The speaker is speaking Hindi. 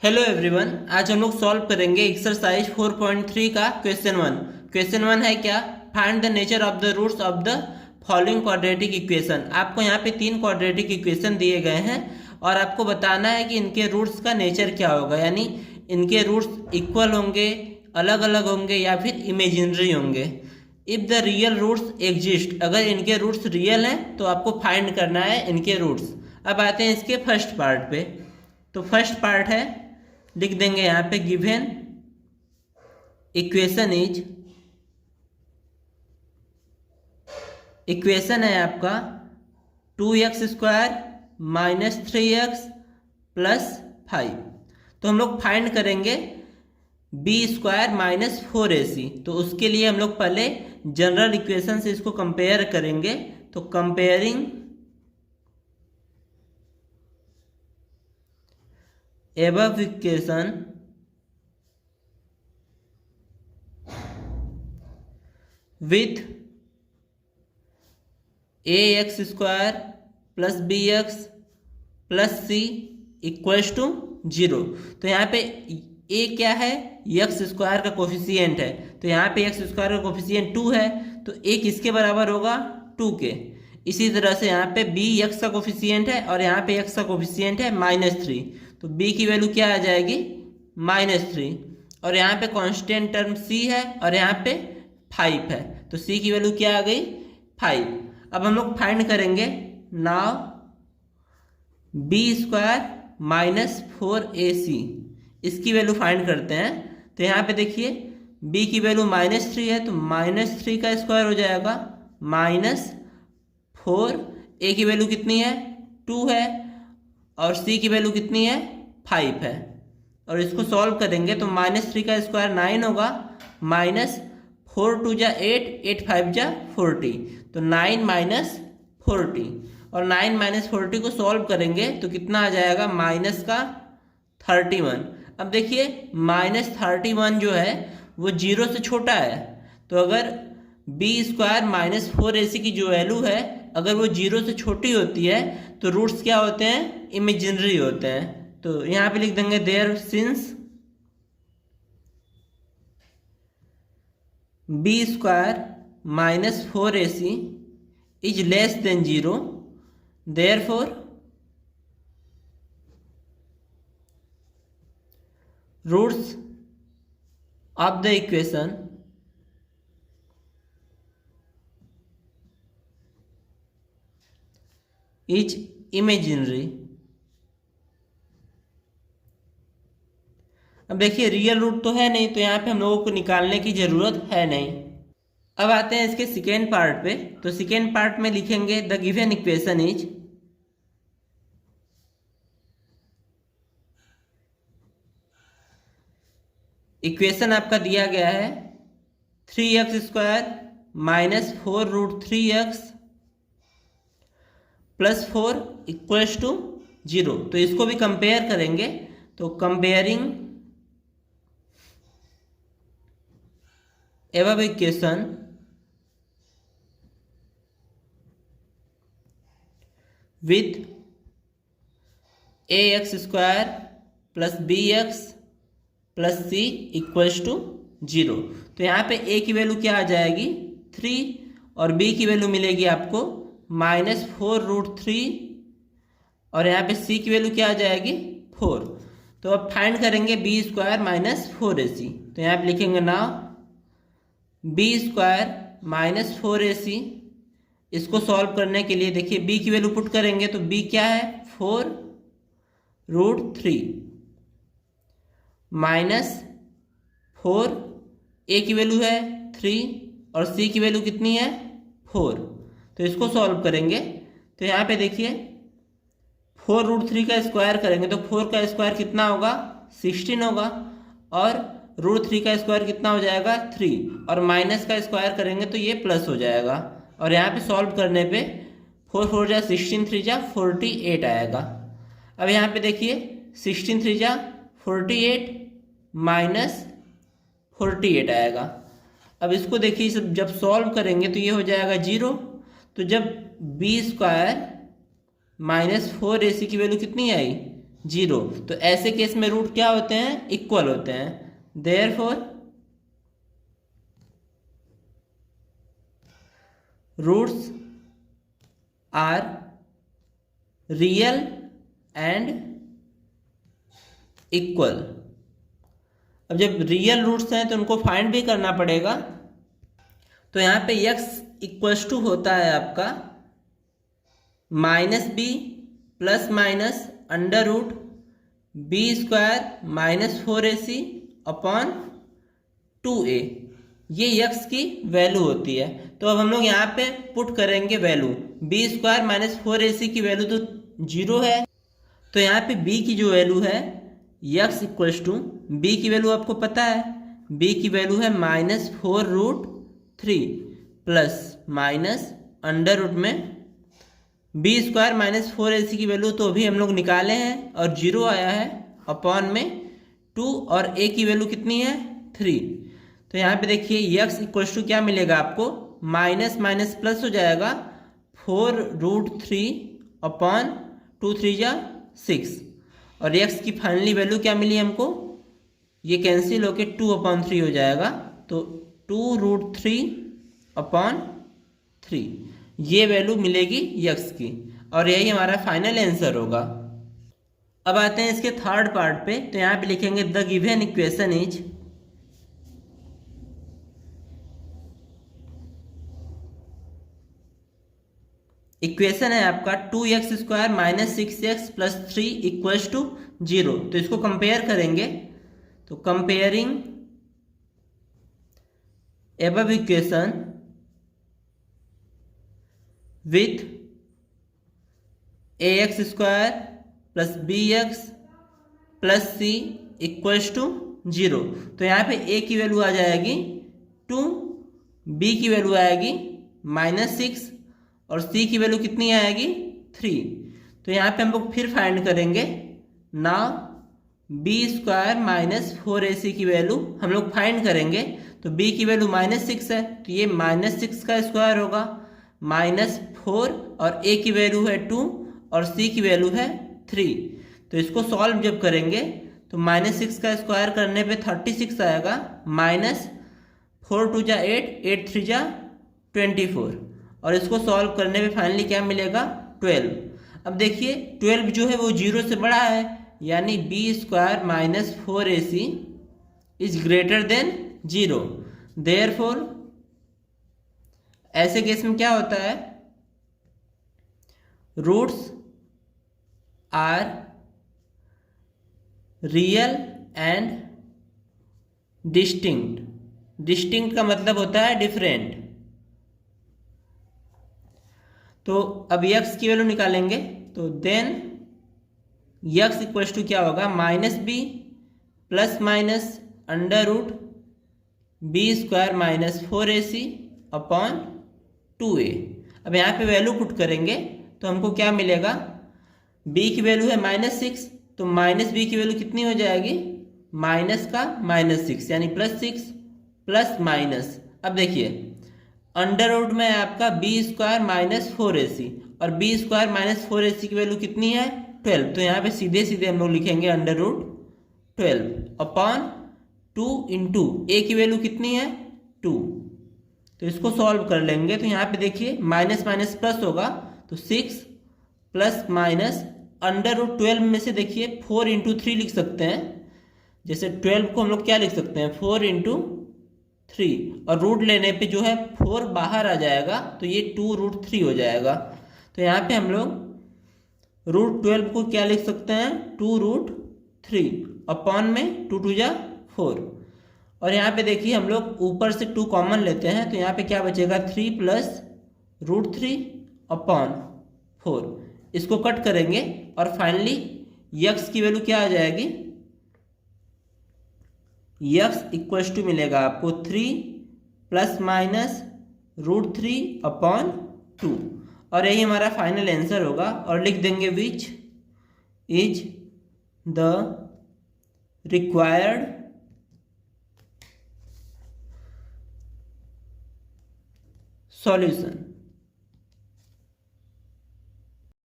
हेलो एवरीवन, आज हम लोग सॉल्व करेंगे एक्सरसाइज 4.3 का क्वेश्चन वन। क्वेश्चन वन है क्या? Find the nature of the roots of the following quadratic equation. आपको यहाँ पे 3 क्वाड्रेटिक इक्वेशन दिए गए हैं और आपको बताना है कि इनके रूट्स का नेचर क्या होगा, यानी इनके रूट्स इक्वल होंगे, अलग अलग होंगे या फिर इमेजिनरी होंगे। If the real roots exist, अगर इनके रूट्स रियल हैं तो आपको फाइंड करना है इनके रूट्स। अब आते हैं इसके फर्स्ट पार्ट पे। तो फर्स्ट पार्ट है, लिख देंगे यहाँ पे गिवन इक्वेशन है आपका 2x² माइनस 3x प्लस 5। तो हम लोग फाइंड करेंगे b² माइनस 4ac। तो उसके लिए हम लोग पहले जनरल इक्वेशन से इसको कंपेयर करेंगे। तो comparing above equation with ax² plus bx plus c equals to 0। तो यहाँ पे a क्या है? x² का कोफिशिएंट है। तो यहाँ पे x² का कोफिशिएंट 2 है, तो a किसके बराबर होगा? 2 के। इसी तरह से यहाँ पे b x का कोफिशिएंट है और यहाँ पे x का कोफिशिएंट है -3। तो b की वैल्यू क्या आ जाएगी? -3। और यहाँ पे कांस्टेंट टर्म c है और यहाँ पे 5 है, तो c की वैल्यू क्या आ गई? 5। अब हम लोग फाइंड करेंगे नाउ b² माइनस 4ac, इसकी वैल्यू फाइंड करते हैं। तो यहाँ पे देखिए b की वैल्यू -3 है, तो -3 का स्क्वायर हो जाएगा -4। a की वैल्यू कितनी है? 2 है और c की वैल्यू कितनी है? 5 है। और इसको सॉल्व करेंगे तो -3 का स्क्वायर 9 होगा, -4 2 जा 8, 8 5 जा 40, तो 9 माइनस 40। और 9 माइनस 40 को सॉल्व करेंगे तो कितना आ जाएगा? -31। अब देखिए -31 जो है वो 0 से छोटा है, तो अगर b² माइनस 4ac की जो वैल्यू है अगर वो 0 से छोटी होती है तो रूट्स क्या होते हैं? इमेजिनरी होते हैं। तो यहाँ पे लिख देंगे there since b² minus 4ac is less than 0, therefore roots of the equation is imaginary. अब देखिए रियल रूट तो है नहीं, तो यहाँ पे हम लोगों को निकालने की जरूरत है नहीं। अब आते हैं इसके सेकेंड पार्ट पे। तो सेकेंड पार्ट में लिखेंगे the given equation is equation आपका दिया गया है 3x² minus 4√3x plus 4 equals to 0। तो इसको भी कंपेयर करेंगे। तो comparing above equation with ax² plus bx plus c equals to 0। तो यहाँ पे a की वैल्यू क्या आ जाएगी? 3 और b की वैल्यू मिलेगी आपको -4√3 और यहाँ पे c की वैल्यू क्या आ जाएगी? 4। तो अब फाइंड करेंगे b² माइनस 4ac। तो यहाँ पे लिखेंगे ना b² माइनस 4ac। इसको सॉल्व करने के लिए देखिए b की वैल्यू पुट करेंगे तो b क्या है? 4√3 माइनस 4, a की वैल्यू है 3 और c की वैल्यू कितनी है? 4। तो इसको सॉल्व करेंगे तो यहाँ पे देखिए 4√3 का स्क्वायर करेंगे तो 4 का स्क्वायर कितना होगा? 16 होगा और √3 का स्क्वायर कितना हो जाएगा? 3 और माइनस का स्क्वायर करेंगे तो ये प्लस हो जाएगा। और यहाँ पे सॉल्व करने पे 4 4 जा 16, 3 जा 48 आएगा। अब यहाँ पे देखिए 16 3 जा 48 माइनस 48 आएगा। अब इसको देखिए जब सॉल्व करेंगे तो ये हो जाएगा 0। तो जब b² माइनस 4ac की वैल्यू कितनी आई? 0। तो ऐसे केस में रूट क्या होते हैं, इक्वल होते हैं। Therefore roots are real and equal. अब जब रियल रूट्स हैं तो उनको फाइंड भी करना पड़ेगा। तो यहाँ पे x इक्वल्स टू होता है आपका -b plus minus under root b² -4ac upon 2a। ये x की वैल्यू होती है। तो अब हम लोग यहाँ पे पुट करेंगे वैल्यू, b² -4ac की वैल्यू तो 0 है। तो यहाँ पे b की जो वैल्यू है, x इक्वल्स टू b की वैल्यू आपको पता है, b की वैल्यू है -4√3 प्लस माइनस अंडर रूट में b² -4ac की वैल्यू तो अभी हम लोग निकाले हैं और 0 आया है, अपॉन में 2 और a की वैल्यू कितनी है, 3। तो यहाँ पे देखिए x इक्वल्स टू क्या मिलेगा आपको, माइनस माइनस प्लस हो जाएगा, 4√3 अपॉन 2 3 जा 6। और x की फाइनली वैल्यू क्या मिली हमको, ये कैंसिल होके 2/3 हो जाएगा। तो 2√3 अपॉन 3 ये वैल्यू मिलेगी x की, और यही हमारा फाइनल आंसर होगा। अब आते हैं इसके थर्ड पार्ट पे। तो यहाँ पे लिखेंगे the given equation is, equation है आपका 2x² -6x + 3 = 0। तो इसको कंपेयर करेंगे। तो comparing above equation with ax² + bx + c = 0। तो यहाँ पे a की वैल्यू आ जाएगी 2, b की वैल्यू आएगी -6 और c की वैल्यू कितनी आएगी, 3। तो यहाँ पे हम लोग फिर फाइंड करेंगे ना, b² -4ac की वैल्यू हम लोग फाइंड करेंगे। तो b की वैल्यू -6 है, तो ये -6 का स्क्वायर होगा, -4 और a की वैल्यू है 2 और c की वैल्यू है 3। तो इसको सॉल्व जब करेंगे तो -6 का स्क्वायर करने पे 36 आएगा, -4 2 जा 8, 8 3 जा 24, और इसको सॉल्व करने पे फाइनली क्या मिलेगा, 12। अब देखिए 12 जो है वो 0 से बड़ा है, यानी b² -4ac is greater than 0। Therefore ऐसे केस में क्या होता है, roots are real and distinct. Distinct का मतलब होता है डिफरेंट। तो अब x की वैल्यू निकालेंगे। तो देन x इक्वल्स टू क्या होगा, -b plus minus under root b² -4ac upon 2a। अब यहाँ पे वैल्यू पुट करेंगे तो हमको क्या मिलेगा, b की वैल्यू है -6, तो -b की वैल्यू कितनी हो जाएगी, माइनस का -6 यानी +6 प्लस माइनस। अब देखिए अंडर रूट में आपका b² -4ac और b² -4ac की वैल्यू कितनी है, 12। तो यहाँ पे सीधे सीधे हम लोग लिखेंगे under root 12 upon 2 into a की वैल्यू कितनी है, 2। तो इसको सॉल्व कर लेंगे। तो यहाँ पे देखिए माइनस माइनस प्लस होगा, तो 6 प्लस माइनस अंडर रूट 12 में से देखिए 4 इंटू 3 लिख सकते हैं। जैसे 12 को हम लोग क्या लिख सकते हैं, 4 इंटू 3, और रूट लेने पे जो है 4 बाहर आ जाएगा, तो ये 2√3 हो जाएगा। तो यहाँ पे हम लोग रूट 12 को क्या लिख सकते हैं, 2√3 अपॉन में 2 2 जा 4। और यहाँ पे देखिए हम लोग ऊपर से 2 कॉमन लेते हैं, तो यहाँ पे क्या बचेगा, 3 प्लस √3 अपॉन 4। इसको कट करेंगे और फाइनली x की वैल्यू क्या आ जाएगी, x इक्वल्स टू मिलेगा आपको 3 प्लस माइनस √3 अपॉन 2, और यही हमारा फाइनल आंसर होगा। और लिख देंगे which is the required solution.